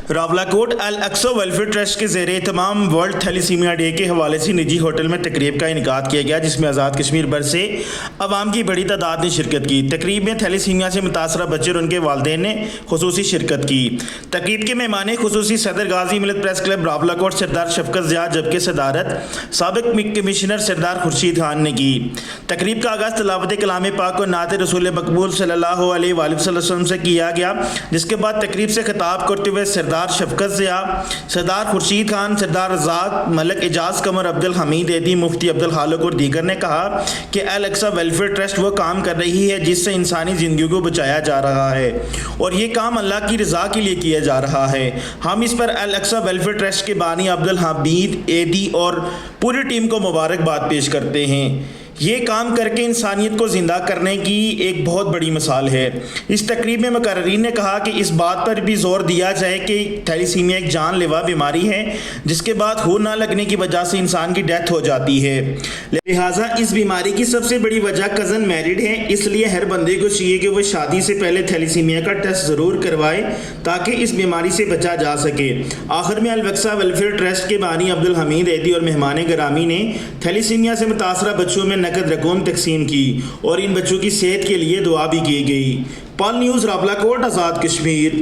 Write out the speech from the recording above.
Rawalakot Al-Aqsa welfare trust کے زیر اہتمام ورلڈ تھیلیسیمیا ڈے کے حوالے سے نجی ہوٹل میں تقریب کا انعقاد کیا گیا، جس میں آزاد کشمیر بھر سے عوام کی بڑی تعداد نے شرکت کی۔ تقریب میں تھیلیسیمیا سے متاثرہ بچے اور ان کے والدین نے خصوصی شرکت کی۔ تقریب کے مہمان خصوصی صدر غازی ملت پریس کلب راولاکوٹ سردار شفقت ضیاء، جبکہ صدارت سابق کمشنر سردار خورشید خان نے کی۔ تقریب کا آغاز تلاوت کلام پاک اور نعت رسول مقبول صلی اللہ علیہ وآلہ وسلم سے کیا گیا، جس کے بعد تقریب سے خطاب کرتے ہوئے سردار شفقت ضیاء، سردار خورشید خان، سردار رزاق، ملک اعجاز قمر، عبدالحمید ایدی، مفتی عبدالخالق اور دیگر نے کہا کہ الاقصی ویلفیئر ٹرسٹ وہ کام کر رہی ہے جس سے انسانی زندگیوں کو بچایا جا رہا ہے، اور یہ کام اللہ کی رضا کے لیے کیا جا رہا ہے۔ ہم اس پر الاقصی ویلفیئر ٹرسٹ کے بانی عبدالحمید ایدی اور پوری ٹیم کو مبارکباد پیش کرتے ہیں۔ یہ کام کر کے انسانیت کو زندہ کرنے کی ایک بہت بڑی مثال ہے۔ اس تقریب میں مقررین نے کہا کہ اس بات پر بھی زور دیا جائے کہ تھیلیسیمیا ایک جان لیوا بیماری ہے جس کے بعد خون نہ لگنے کی وجہ سے انسان کی ڈیتھ ہو جاتی ہے، لہٰذا اس بیماری کی سب سے بڑی وجہ کزن میرڈ ہے۔ اس لیے ہر بندے کو چاہیے کہ وہ شادی سے پہلے تھیلیسیمیا کا ٹیسٹ ضرور کروائے تاکہ اس بیماری سے بچا جا سکے۔ آخر میں الاقصی ویلفیئر ٹرسٹ کے بانی عبدالحمید ایدی اور مہمان گرامی نے تھیلیسیمیا سے متاثرہ بچوں میں نقد رقم تقسیم کی اور ان بچوں کی صحت کے لیے دعا بھی کی گئی۔ پال نیوز راولاکوٹ، آزاد کشمیر۔